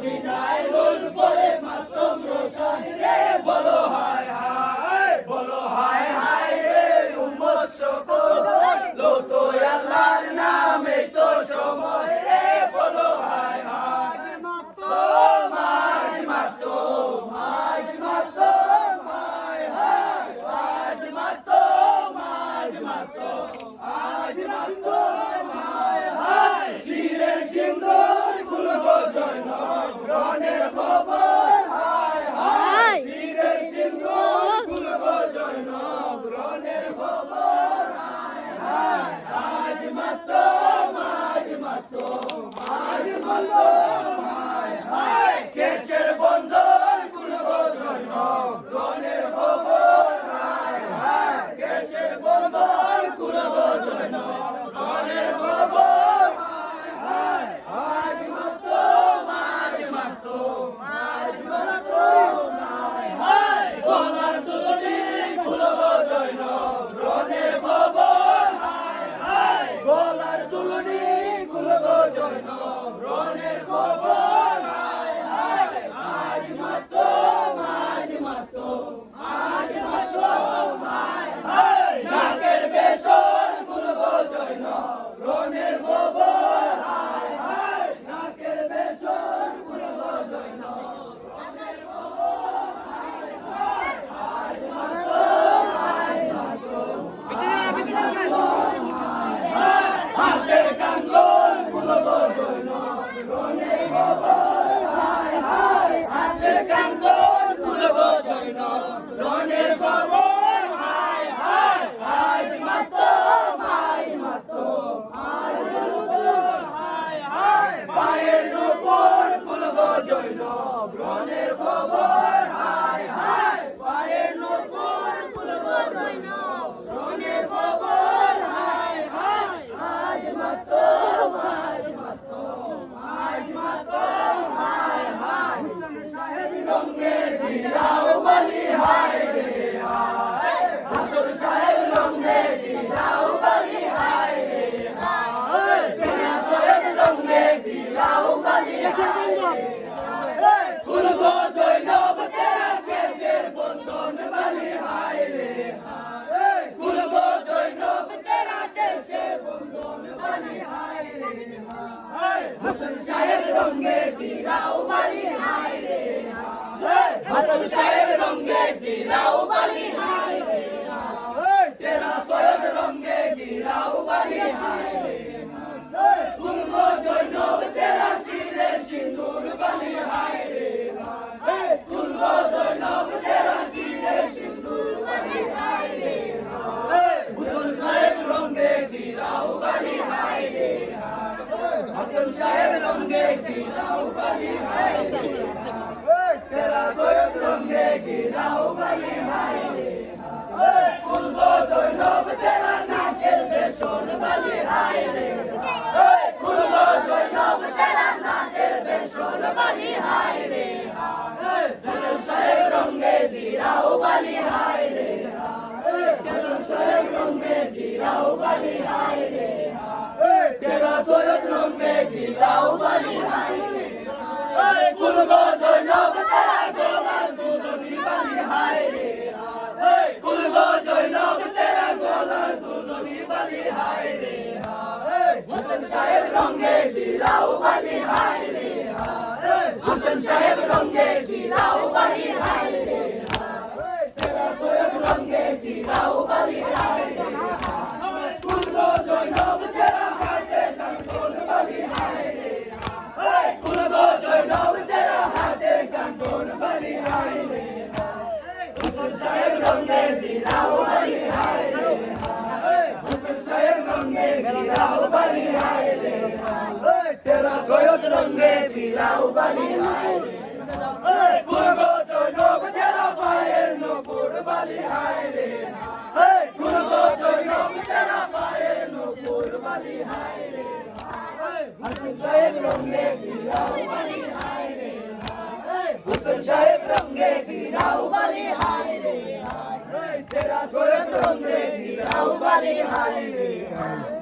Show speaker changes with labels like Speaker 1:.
Speaker 1: মদিনায় রোল পরে মাতম রোশন রে বলো হায় হায় বলো হায় হায় রে উম্মত সকল লো তো আল্লাহর নামে তো সময় রে বলো হায় হায় মাতম আজ মাতম আজ মাতম হায় হায় আজ মাতম আজ মাতম আজ মাতম হায় হায় শিরের সিন্দুর খুলবো জয়নব রনের খবর হায় হায় শিরের সিন্দুর খুলবো জয়নব রনের খবর হায় হায় আজ মাতম আজ মাতম আজ মাতম হায় হায় কেশের বন্ধন খুলবো জয়নব রনের খবর হায় হায় কেশের বন্ধন খুলবো জয়নব রনের খবর হায় হায় আজ মাতম আজ মাতম আজ মাতম হায় হায় গলার দুলনি খুলবো জয়নব রনের খবর হায় হায় গলার দুলনি খুলবো জয়নব রনের খবর হায় হায় আজ মাতম আজ মাতম আজ মাতম হায় হায় নাকের বেসন খুলবো জয়নব রনের খবর হায় হায় নাকের বেসন খুলবো জয়নব রনের খবর হায় হায় আজ মাতম আজ মাতম হাতের কাঞ্চন খুলবো জয়নব রনের খবর হায় হায় হাতের কাঞ্চন খুলবো জয়নব রনের খবর হায় হায় আজ মাতম আজ মাতম আজ মাতম হায় হায় পায়ের নূপুর খুলবো জয়নব রনের খবর হায় হায় পায়ের নূপুর খুলবো জয়নব রনের খবর হায় হায় আজ মাতম আজ মাতম আজ মাতম হায় হায় রঙের দিরাও বলি হায় রে হায় হাসর সাহেব রঙের দিরাও বলি হায় রে হায় তেরা সৈয়দ রঙের দিরাও বলি হায় রে হায় খুলবো জয়নব তেরা শেষের বন্ধন বলি হায় রে হায় খুলবো জয়নব তেরা শেষের বন্ধন বলি হায় রে হায় হাসন সাহেব রঙের দিরাও বলি হায় রে হায় হাসন সাহেব রঙের দিরাও বলি হায় রে হায় তেরা সৈয়দ রঙের দিরাও বলি হায় রে হায় খুলবো জয়নব তেরা শিরের সিন্দুর বলি হায় রে হায় খুলবো জয়নব তেরা শিরের সিন্দুর বলি হায় রে হায় বুতুল সাহেব রঙের দিরাও বলি হায় রে হায় হাসন সাহেব রঙের দিরাও বলি হায় রে হায় তেরা সৈয়দ রঙের দিরাও বলি হায় রে হায় খুলবো জয়নব তেরা নাকের বেসন বলি হায় রে হায় খুলবো জয়নব তেরা নাকের বেসন বলি হায় রে হায় হাসন সাহেব রঙের দিরাও বলি হায় রে হায় হাসন সাহেব রঙের দিরাও বলি হায় রে হায় তেরা সৈয়দ রঙের দিরাও বলি হায় রে হায় খুলবো জয়নব তেরা গলার দুলনি বলি হায় রে হায় খুলবো জয়নব তেরা গলার দুলনি বলি হায় রে হায় হাসন সাহেব রঙের দিরাও বলি হায় রে হায় হাসন সাহেব রঙের দিরাও বলি হায় রে হায় তেরা সৈয়দ রঙের দিরাও বলি হায় রে হায় খুলবো জয়নব তেরা হাতে কাঞ্চন বলি হায় রে হায় খুলবো জয়নব তেরা হাতে কাঞ্চন বলি হায় রে হায় হাসন সাহেব রঙের দিরাও বলি হায় রে হায় হাসন সাহেব রঙের দিরাও বলি হায় রে হায় তেরা সৈয়দ রঙের দিরাও বলি হায় রে হায় খুলবো জয়নব তেরা পায়ের নূপুর বলি হায় রে হায় খুলবো জয়নব তেরা পায়ের নূপুর বলি হায় রে হায় হাসন সাহেব রঙের দিরাও বলি হায় রে হায় হাসন সাহেব রঙের দিরাও বলি হায় রে হায় তেরা সৈয়দ রঙের দিরাও বলি হায় রে হায়